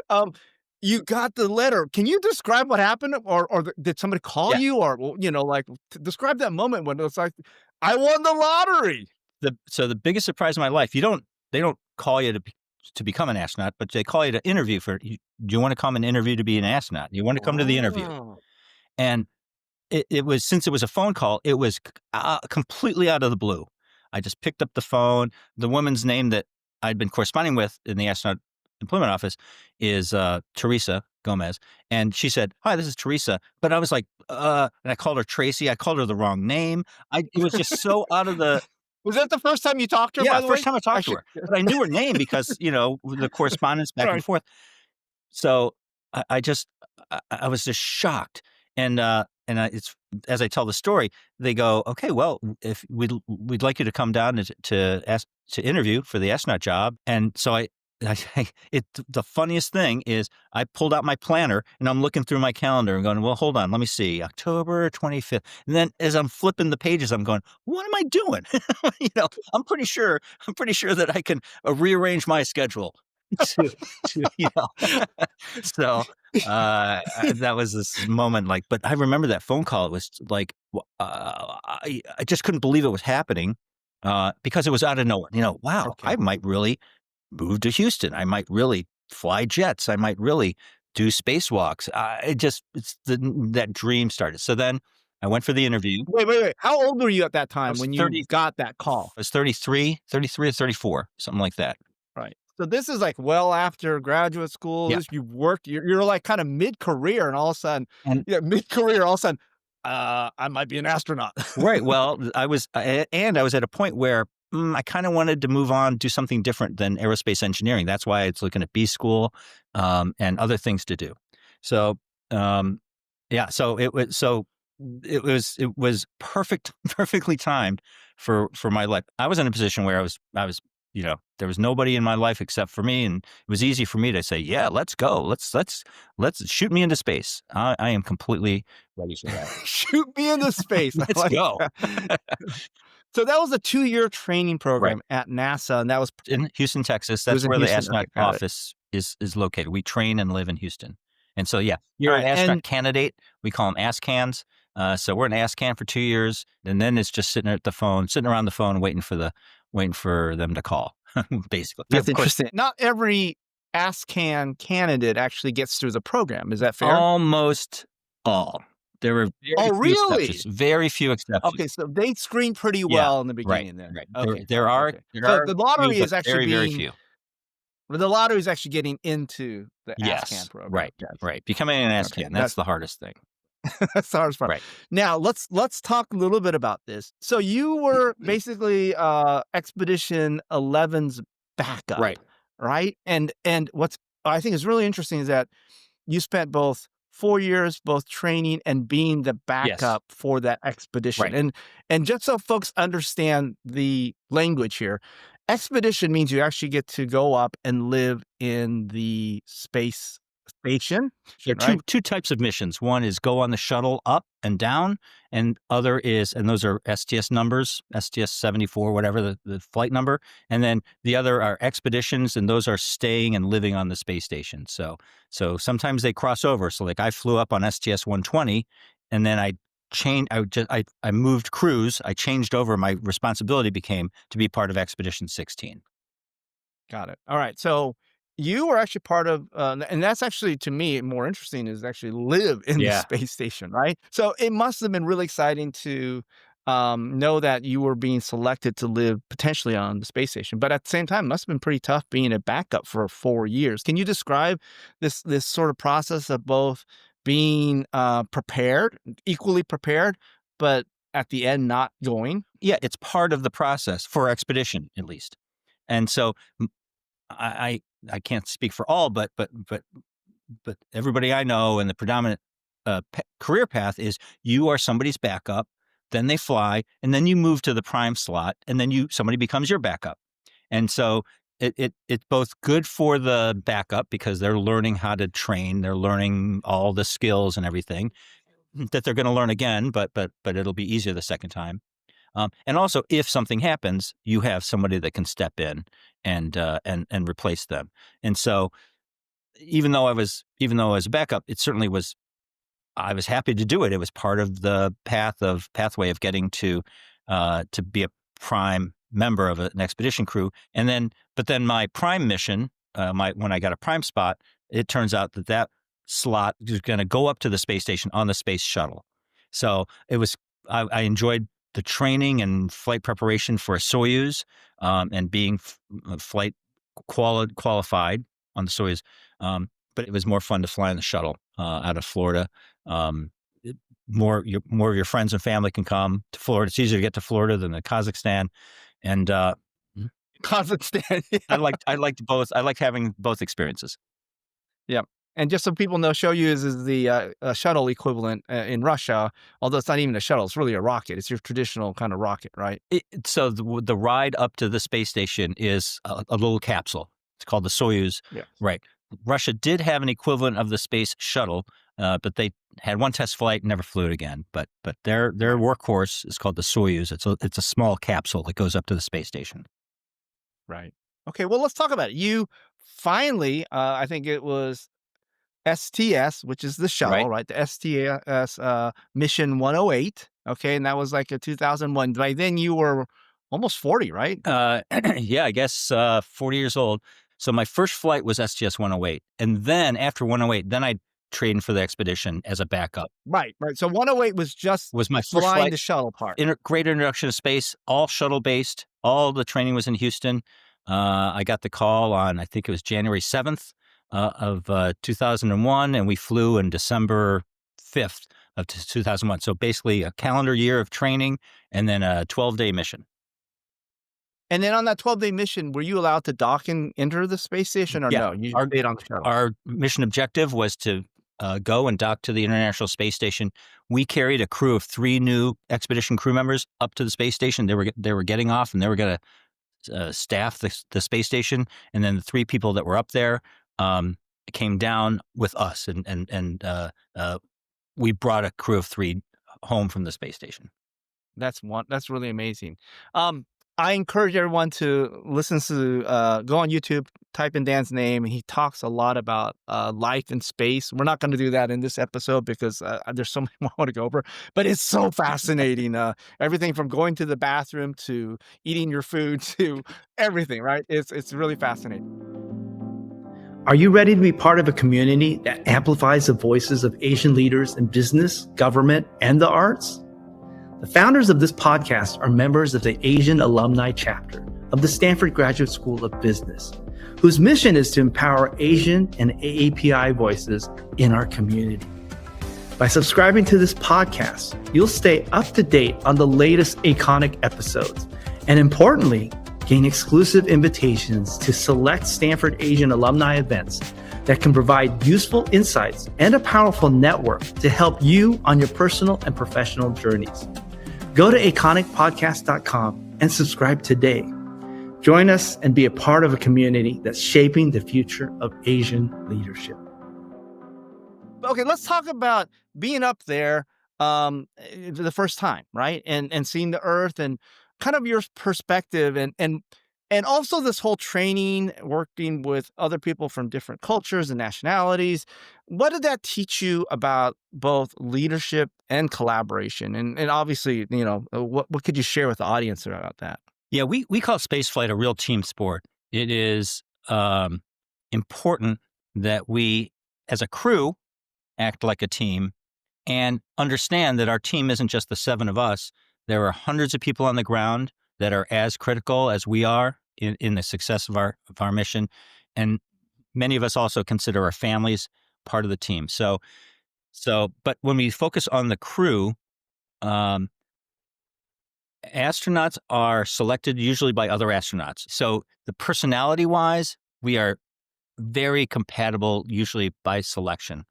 um, you got the letter. Can you describe what happened? Or did somebody call Yeah. you? Or, well, like, describe that moment when it's like, I won the lottery. So the biggest surprise of my life, they don't call you to become an astronaut, but they call you to interview do you want to come and interview to be an astronaut? You want to come to the interview. Oh, And it was, since it was a phone call, it was completely out of the blue. I just picked up the phone. The woman's name that I'd been corresponding with in the astronaut employment office is Teresa Gomez. And she said, "Hi, this is Teresa." But I was like, and I called her Tracy. I called her the wrong name. It was just so out of the, was that the first time you talked to her, yeah, by the first way? time I I talked to should, her. But I knew her name because, the correspondence back and right. forth. So I just, I was just shocked. It's, as I tell the story, they go, "Okay, well, if we'd like you to come down to ask to interview for the astronaut job." And so the funniest thing is I pulled out my planner and I'm looking through my calendar and going, "Well, hold on, let me see, October 25th." And then as I'm flipping the pages, I'm going, "What am I doing?" I'm pretty sure that I can rearrange my schedule to, so that was this moment, like, but I remember that phone call. It was like, I just couldn't believe it was happening, because it was out of nowhere. Wow, I Okay. might really move to Houston. I might really fly jets. I might really do spacewalks. That dream started. So then I went for the interview. Wait. How old were you at that I time was when you 30, got that call? I was 33 or 34, something like that. Right. So this is like well after graduate school. Yeah. You've worked. You're like kind of mid career, and all of a sudden, And yeah, mid career, all of a sudden, I might be an astronaut. right. Well, I was at a point where I kind of wanted to move on, do something different than aerospace engineering. That's why I was looking at B school, and other things to do. So, yeah. It was perfectly timed for my life. I was in a position where I was, there was nobody in my life except for me, and it was easy for me to say, "Yeah, let's go. Let's shoot me into space. I am completely ready for that. Shoot me into space. I Let's like go." that. So that was a 2-year training Right. program at NASA, and that was In Houston, Texas. it was That's in where the Houston. astronaut Okay, got it. office is located. We train and live in Houston. And so, yeah, All you're an right, astronaut and candidate. We call them ASCANs. So we're an ASCAN for 2 years, and then it's just sitting around the phone, waiting for them to call. Basically, yeah, that's of course. interesting. Not every ASCAN candidate actually gets through the program. Is that fair? Almost all. There were very Oh, few exceptions. really? Very few Okay, exceptions. so they screen pretty Yeah, well in the right, beginning then. right. Okay, There are okay. there So are the a few, lottery but is actually very very being few. the lottery is actually getting into the ASCAN Yes, program. right, Gotcha. right. Becoming an Okay, ASCAN, that's the hardest thing. that's the hardest part. Right. Now let's talk a little bit about this. So you were basically Expedition 11's backup, Right. right? And what's I think is really interesting is that you spent both 4 years both training and being the Yes. backup for that expedition. Right. And just so folks understand the language here, expedition means you actually get to go up and live in the space station, There are right? two types of missions. One is go on the shuttle up and down, and those are STS numbers, STS 74, whatever the flight number. And then the other are expeditions, and those are staying and living on the space station. So sometimes they cross over. So like I flew up on STS 120, and then I moved crews. I changed over. My responsibility became to be part of Expedition 16. Got it. All right. So you were actually part of, and that's actually to me more interesting is actually live in the Yeah. space station, right? So it must have been really exciting to know that you were being selected to live potentially on the space station, but at the same time, it must have been pretty tough being a backup for 4 years. Can you describe this sort of process of both being prepared, equally prepared, but at the end not going? Yeah, it's part of the process for expedition, at least. And so I can't speak for all, but everybody I know, and the predominant career path is you are somebody's backup, then they fly, and then you move to the prime slot, and then somebody becomes your backup. And so it's both good for the backup because they're learning how to train, they're learning all the skills and everything that they're going to learn again, but it'll be easier the second time. And also, if something happens, you have somebody that can step in and replace them. And so, even though I was a backup, it certainly was. I was happy to do it. It was part of the pathway of getting to be a prime member of an expedition crew. But then my prime mission, when I got a prime spot, it turns out that slot is going to go up to the space station on the space shuttle. So it was. I enjoyed the training and flight preparation for a Soyuz, and being flight qualified on the Soyuz. But it was more fun to fly in the shuttle out of Florida. More of your friends and family can come to Florida. It's easier to get to Florida than to Kazakhstan, and Kazakhstan. I liked both. I like having both experiences. Yeah. And just so people know, Soyuz is the shuttle equivalent in Russia, although it's not even a shuttle. It's really a rocket. It's your traditional kind of rocket, right? So the ride up to the space station is a little capsule. It's called the Soyuz. Yes. Right. Russia did have an equivalent of the space shuttle, but they had one test flight and never flew it again. But their workhorse is called the Soyuz. It's a small capsule that goes up to the space station. Right. Okay, well, let's talk about it. You finally, I think it was STS, which is the shuttle, right? The STS mission 108. Okay, and that was like a 2001. By then you were almost 40, right? Yeah, I guess 40 years old. So my first flight was STS 108. And then after 108, then I trained for the expedition as a backup. Right. So 108 was my first flying flight, the shuttle part. Great Introduction to Space, all shuttle based. All the training was in Houston. I got the call on, I think it was January 7th of 2001, and we flew in December 5th of 2001. So basically a calendar year of training and then a 12-day mission. And then on that 12-day mission, were you allowed to dock and enter the space station or no? You stayed on the shuttle. Our mission objective was to go and dock to the International Space Station. We carried a crew of 3 new expedition crew members up to the space station. They were getting off, and they were going to staff the space station. And then the 3 people that were up there came down with us, and we brought a crew of 3 home from the space station. That's really amazing. I encourage everyone to listen to, go on YouTube, type in Dan's name. He talks a lot about life in space. We're not going to do that in this episode because there's so much more I want to go over. But it's so fascinating. Everything from going to the bathroom to eating your food to everything, right? It's really fascinating. Are you ready to be part of a community that amplifies the voices of Asian leaders in business, government, and the arts? The founders of this podcast are members of the Asian Alumni Chapter of the Stanford Graduate School of Business, whose mission is to empower Asian and AAPI voices in our community. By subscribing to this podcast, you'll stay up to date on the latest Aconic episodes, and importantly, gain exclusive invitations to select Stanford Asian alumni events that can provide useful insights and a powerful network to help you on your personal and professional journeys. Go to aconicpodcast.com and subscribe today. Join us and be a part of a community that's shaping the future of Asian leadership. Okay, let's talk about being up there the first time, right? And seeing the Earth and kind of your perspective and also this whole training, working with other people from different cultures and nationalities. What did that teach you about both leadership and collaboration? And obviously, what could you share with the audience about that? Yeah, we call spaceflight a real team sport. It is important that we, as a crew, act like a team and understand that our team isn't just the 7 of us. There are hundreds of people on the ground that are as critical as we are in the success of our mission. And many of us also consider our families part of the team. But when we focus on the crew, Um, Astronauts are selected usually by other astronauts. So the personality wise, we are very compatible, usually by selection.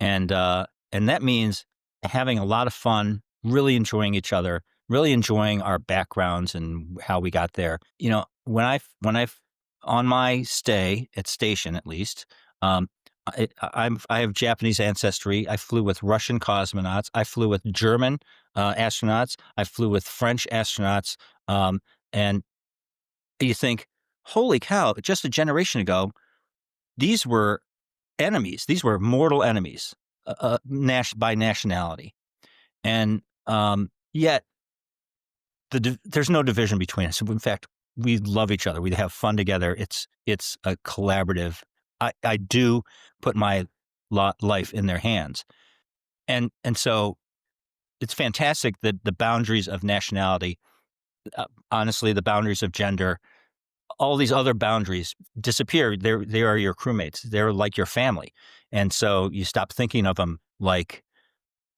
And that means having a lot of fun, really enjoying each other, really enjoying our backgrounds and how we got there. When I on my stay at station, at least, um, I have Japanese ancestry. I flew with Russian cosmonauts. I flew with German astronauts. I flew with French astronauts. And you think, holy cow! Just a generation ago, these were enemies. These were mortal enemies, by nationality, and yet there's no division between us. In fact, we love each other. We have fun together. It's a collaborative. I do put my life in their hands, and so it's fantastic that the boundaries of nationality, honestly, the boundaries of gender, all these other boundaries disappear. They are your crewmates. They're like your family, and so you stop thinking of them like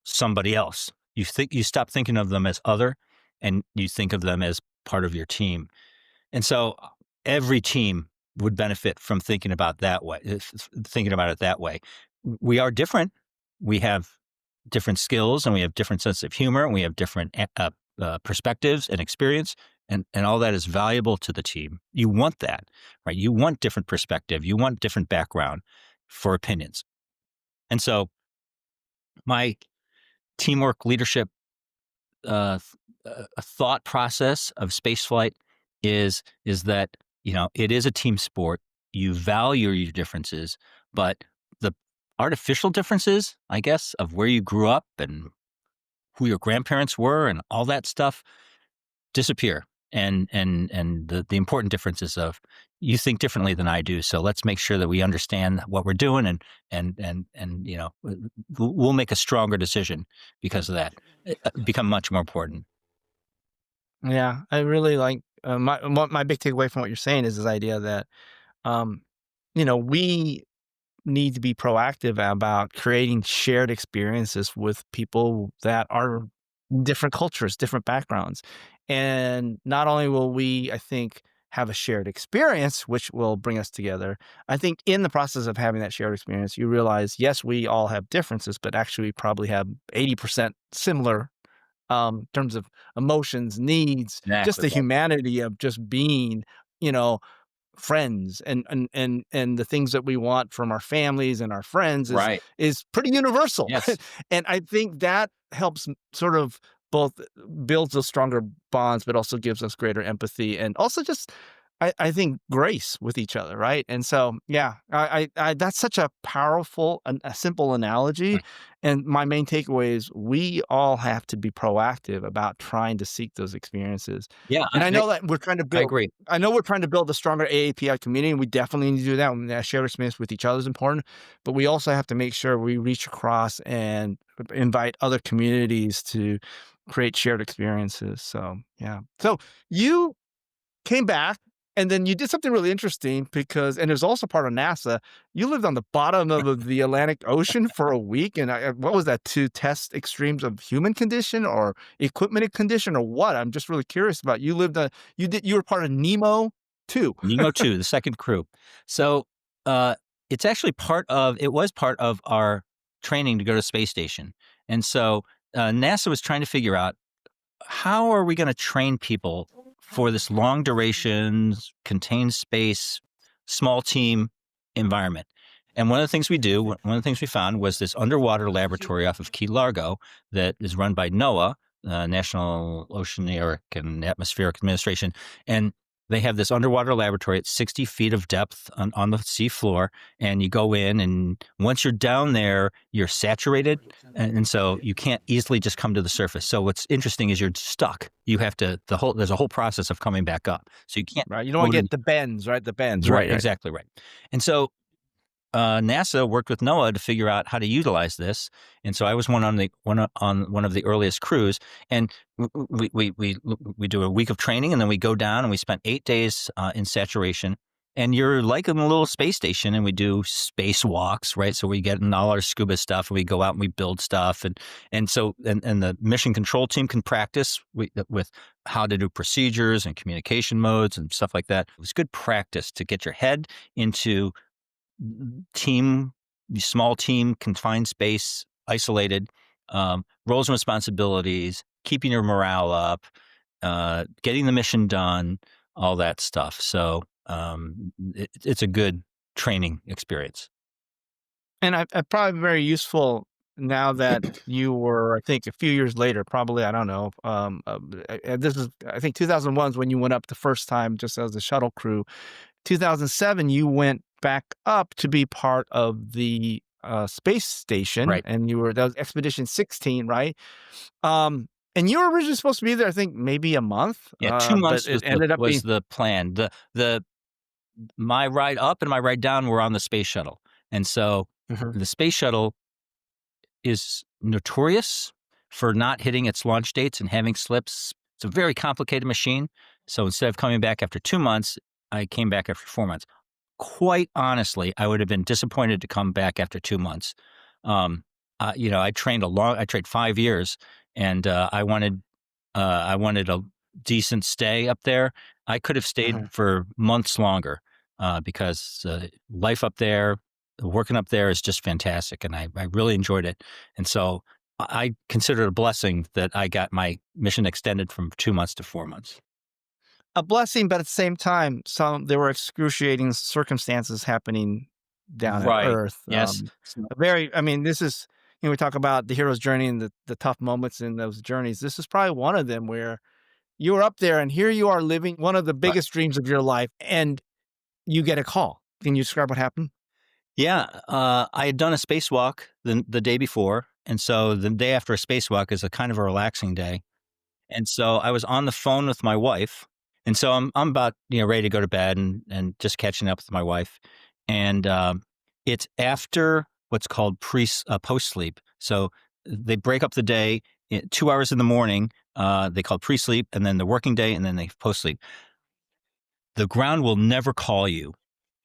somebody else. You stop thinking of them as other, and you think of them as part of your team. And so every team would benefit from thinking about thinking about it that way. We are different. We have different skills, and we have different sense of humor, and we have different perspectives and experience, and all that is valuable to the team. You want that, right? You want different perspective. You want different background for opinions. And so my teamwork leadership a thought process of spaceflight is that it is a team sport. You value your differences, but the artificial differences, I guess, of where you grew up and who your grandparents were and all that stuff disappear. And the important differences of you think differently than I do. So let's make sure that we understand what we're doing, and we'll make a stronger decision because of that. Become much more important. Yeah, I really like my big takeaway from what you're saying is this idea that um, we need to be proactive about creating shared experiences with people that are different cultures, different backgrounds. And not only will we, I think, have a shared experience, which will bring us together, I think in the process of having that shared experience, you realize, yes, we all have differences, but actually we probably have 80% similar in terms of emotions, needs, just Exactly the right. humanity of just being, you know, friends and the things that we want from our families and our friends Right. is pretty universal. Yes. And I think that helps sort of both builds those stronger bonds, but also gives us greater empathy and also just I think grace with each other, right? And so, yeah, I that's such a powerful and a simple analogy. And my main takeaway is we all have to be proactive about trying to seek those experiences. Yeah, And I I know that we're trying to I build agree. I know we're trying to build a stronger AAPI community, and we definitely need to do that. And that shared experience with each other is important, but we also have to make sure we reach across and invite other communities to create shared experiences. So, yeah. So you came back and then you did something really interesting because and it was also part of NASA. You lived on the bottom of the Atlantic Ocean for a week, and what was that, to test extremes of human condition or equipment condition or what? I'm just really curious about you were part of Nemo too. Nemo 2, the second crew. So, it's actually it was part of our training to go to space station. And so, NASA was trying to figure out how are we gonna train people for this long duration, contained space, small team environment? And one of the things we found was this underwater laboratory off of Key Largo that is run by NOAA, National Oceanic and Atmospheric Administration, and they have this underwater laboratory at 60 feet of depth on the sea floor, and you go in, and once you're down there, you're saturated, and so you can't easily just come to the surface. So what's interesting is you're stuck. You have to there's a whole process of coming back up. So you can't Right. You don't want to totally get the bends, right? The bends. right, Right. Right. exactly right. And so NASA worked with NOAA to figure out how to utilize this, and so I was on one of the earliest crews, and we do a week of training, and then we go down and we spent 8 days in saturation, and you're like in a little space station, and we do spacewalks, right? So we get in all our scuba stuff and we go out and we build stuff. And the mission control team can practice with how to do procedures and communication modes and stuff like that. It was good practice to get your head into team, small team, confined space, isolated, roles and responsibilities, keeping your morale up, getting the mission done, all that stuff. So it's a good training experience. And I probably very useful now that you were, I think, a few years later, probably, I don't know. This is, I think, 2001 is when you went up the first time just as a shuttle crew. 2007, you went back up to be part of the space station, Right. and that was Expedition 16, right? And you were originally supposed to be there, I think, maybe a month, Yeah, 2 but months it ended up was being. the plan. The My ride up and my ride down were on the space shuttle. And so Mhm, the space shuttle is notorious for not hitting its launch dates and having slips. It's a very complicated machine. So instead of coming back after 2 months, I came back after 4 months. Quite honestly, I would have been disappointed to come back after 2 months. Um, I trained 5 years, and I wanted a decent stay up there. I could have stayed mhm. for months longer, because life up there, working up there is just fantastic, and I really enjoyed it. And so I consider it a blessing that I got my mission extended from 2 months to 4 months. A blessing, but at the same time, there were excruciating circumstances happening down at Right. Earth. Yes. So I mean, this is, we talk about the hero's journey and the tough moments in those journeys. This is probably one of them where you were up there and here you are living one of the right. biggest dreams of your life and you get a call. Can you describe what happened? Yeah, I had done a spacewalk the day before, and so the day after a spacewalk is a kind of a relaxing day. And so I was on the phone with my wife, and so I'm about, ready to go to bed and just catching up with my wife, and it's after what's called post sleep. So they break up the day 2 hours in the morning. They call pre sleep, and then the working day, and then they post sleep. The ground will never call you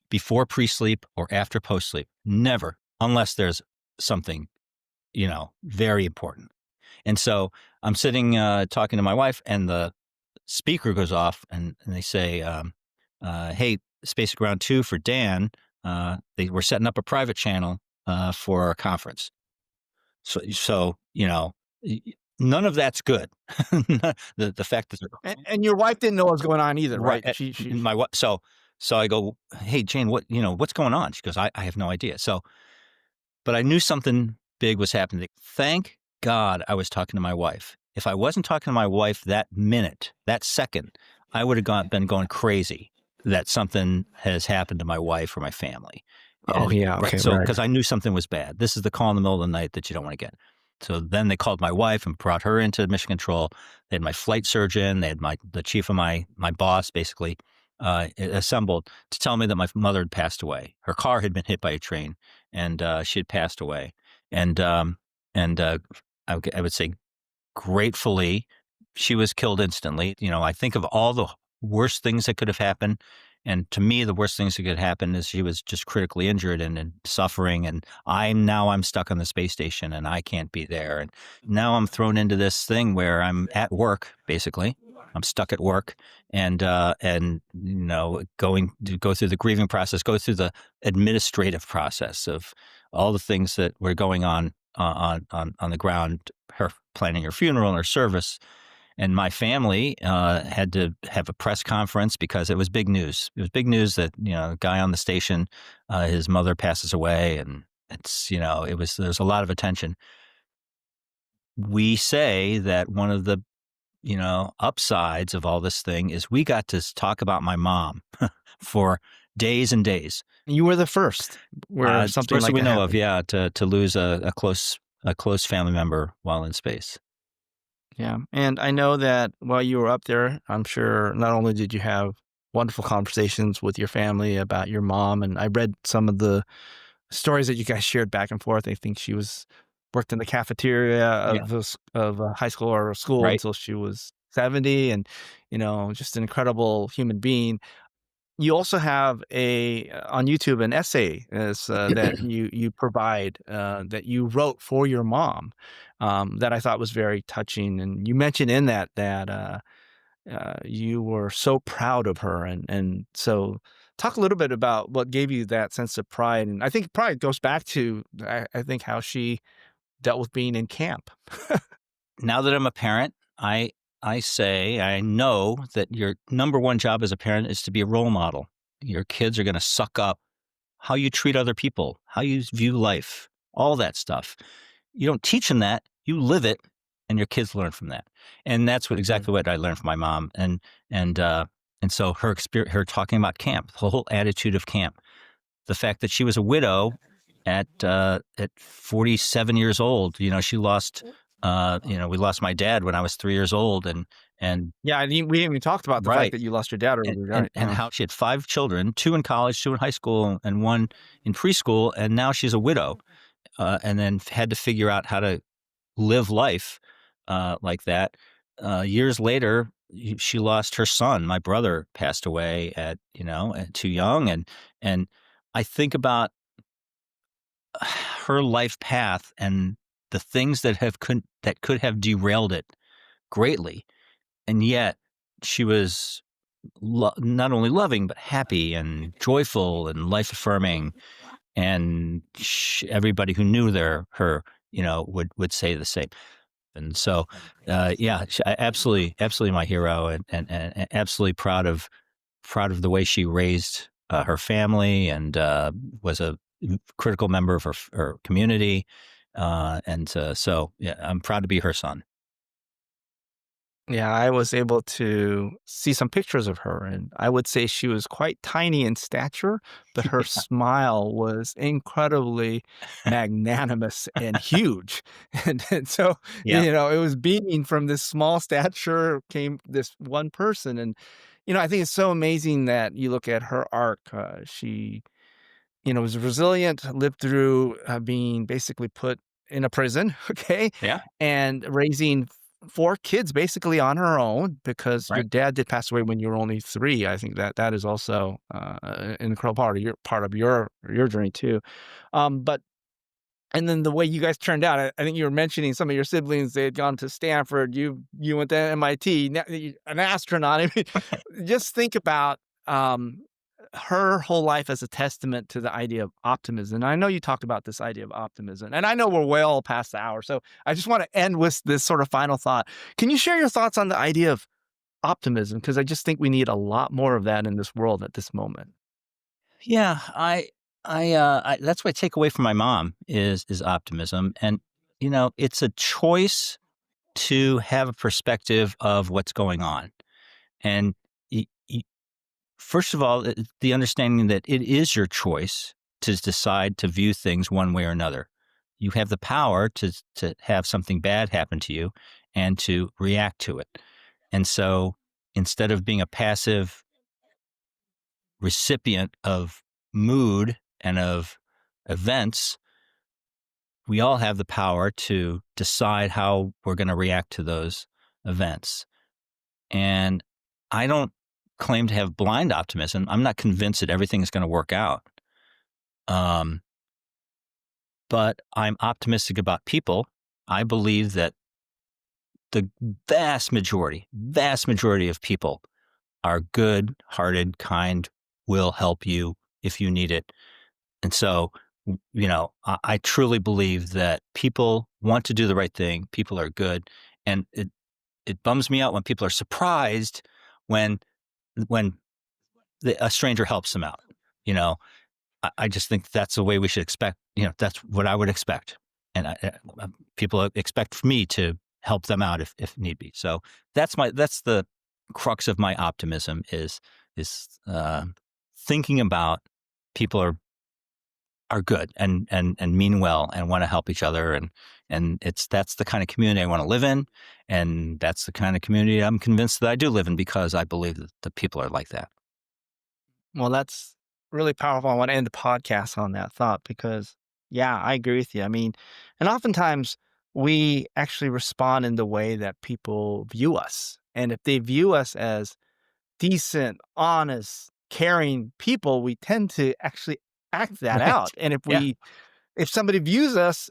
before pre sleep or after post sleep, never, unless there's something very important. And so I'm sitting talking to my wife, and the speaker goes off, and they say, "Hey, Space Ground 2 for Dan. They were setting up a private channel for our conference." So none of that's good. The fact that And your wife didn't know what was going on either, right, right? She my wife. So I go, "Hey, Jane, what's going on?" She goes, "I have no idea." But I knew something big was happening. Thank God I was talking to my wife. If I wasn't talking to my wife that minute, that second, I would have been going crazy that something has happened to my wife or my family. Oh, And yeah, right, okay, so right. because I knew something was bad. This is the call in the middle of the night that you don't want to get. So then they called my wife and brought her into mission control. They had my flight surgeon. They had the chief of my boss basically assembled to tell me that my mother had passed away. Her car had been hit by a train, and she had passed away. And I would say gratefully, she was killed instantly. I think of all the worst things that could have happened. And to me, the worst things that could happen is she was just critically injured and suffering. And I'm stuck on the space station and I can't be there. And now I'm thrown into this thing where I'm at work, basically. I'm stuck at work and going to go through the grieving process, go through the administrative process of all the things that were going on the ground, her planning her funeral and her service. And my family had to have a press conference because it was big news. It was big news that a guy on the station, his mother passes away, and there's a lot of attention. We say that one of the upsides of all this thing is we got to talk about my mom for days and days. You were the first where As something far as like we that know of, happened. yeah, to lose a close family member while in space. Yeah, and I know that while you were up there, I'm sure not only did you have wonderful conversations with your family about your mom, and I read some of the stories that you guys shared back and forth. I think she worked in the cafeteria Yeah. of a high school or a school Right. until she was 70, and just an incredible human being. you also have a on YouTube an essay that you provide that you wrote for your mom that I thought was very touching, and you mentioned in that you were so proud of her, and so talk a little bit about what gave you that sense of pride, and I think pride goes back to I think how she dealt with being in camp. Now that I'm a parent, I say I know that your number one job as a parent is to be a role model. Your kids are going to suck up how you treat other people, how you view life, all that stuff. You don't teach them that, you live it, and your kids learn from that. And that's what Mhm. exactly what I learned from my mom. And and so her experience, her talking about camp, the whole attitude of camp, the fact that she was a widow at 47 years old. You know, she lost. We lost my dad when I was 3 years old, and Yeah, we even talked about the fact right, that you lost your dad and earlier, and right? and Yeah. how she had 5 children, 2 in college, 2 in high school, and 1 in preschool, and now she's a widow, and then had to figure out how to live life like that. Years later, she lost her son. My brother passed away at too young, and I think about her life path and the things that could have derailed it greatly, and yet she was not only loving but happy and joyful and life affirming, and everybody who knew her would say the same. And so, yeah, absolutely my hero, and absolutely proud of the way she raised her family, and was a critical member of her community. So, yeah, I'm proud to be her son. Yeah, I was able to see some pictures of her, and I would say she was quite tiny in stature, but her smile was incredibly magnanimous and huge. And so, Yeah, it was beaming from this small stature came this one person. And, I think it's so amazing that you look at her arc. She was resilient, lived through being basically put in a prison, okay, yeah, and raising 4 kids basically on her own because your right. dad did pass away when you were only 3. I think that is also an incredible part of your journey too. But and then the way you guys turned out, I think you were mentioning some of your siblings, they had gone to Stanford, you went to MIT, now an astronaut. I mean, just think about, her whole life as a testament to the idea of optimism. And I know you talked about this idea of optimism, and I know we're well past the hour, so I just wanna end with this sort of final thought. Can you share your thoughts on the idea of optimism? Because I just think we need a lot more of that in this world at this moment. Yeah, that's what I take away from my mom is optimism, and it's a choice to have a perspective of what's going on, and y- y- first of all, the understanding that it is your choice to decide to view things one way or another. You have the power to have something bad happen to you and to react to it. And so, instead of being a passive recipient of mood and of events, we all have the power to decide how we're going to react to those events. And I don't claim to have blind optimism. I'm not convinced that everything is going to work out. Um, but I'm optimistic about people. I believe that the vast majority of people are good hearted, kind, will help you if you need it. And so, I truly believe that people want to do the right thing. People are good. And it bums me out when people are surprised when when a stranger helps them out. You know, I just think that's the way we should expect. That's what I would expect, and people expect me to help them out if need be. So that's the crux of my optimism is thinking about people are good and mean well and want to help each other, and that's the kind of community I want to live in, and that's the kind of community I'm convinced that I do live in because I believe that the people are like that. Well, that's really powerful. I want to end the podcast on that thought because, yeah, I agree with you. I mean, and oftentimes we actually respond in the way that people view us. And if they view us as decent, honest, caring people, we tend to actually act that Right. out. And Yeah. if somebody views us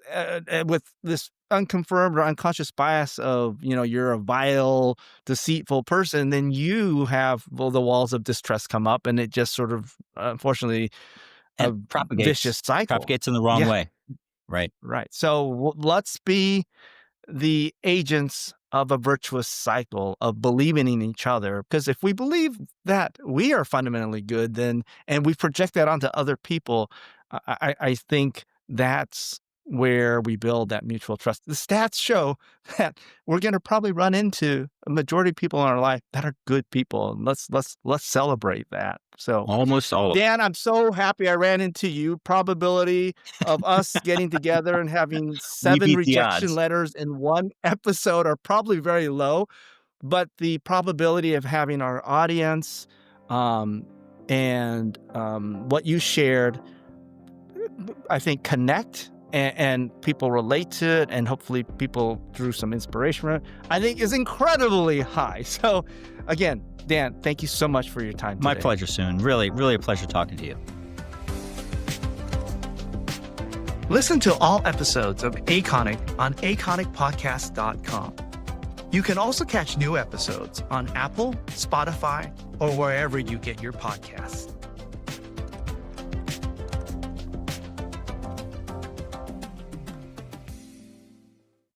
with this unconfirmed or unconscious bias of, you're a vile, deceitful person, then you have the walls of distrust come up, and it just sort of, unfortunately, And a propagates vicious cycle. propagates in the wrong Yeah, way. Right. right. So let's be the agents of a virtuous cycle of believing in each other. Because if we believe that we are fundamentally good, then and we project that onto other people, I think that's where we build that mutual trust. The stats show that we're going to probably run into a majority of people in our life that are good people, and let's celebrate that. So, Almost all of Dan, I'm so happy I ran into you. Probability of us getting together and having we 7 beat the rejection odds. letters in one episode are probably very low, but the probability of having our audience, and what you shared, I think, connect and people relate to it, and hopefully people drew some inspiration from it, I think is incredibly high. So again, Dan, thank you so much for your time today. My pleasure, Soon. Really, really a pleasure talking to you. Listen to all episodes of Aconic on aconicpodcast.com. You can also catch new episodes on Apple, Spotify, or wherever you get your podcasts.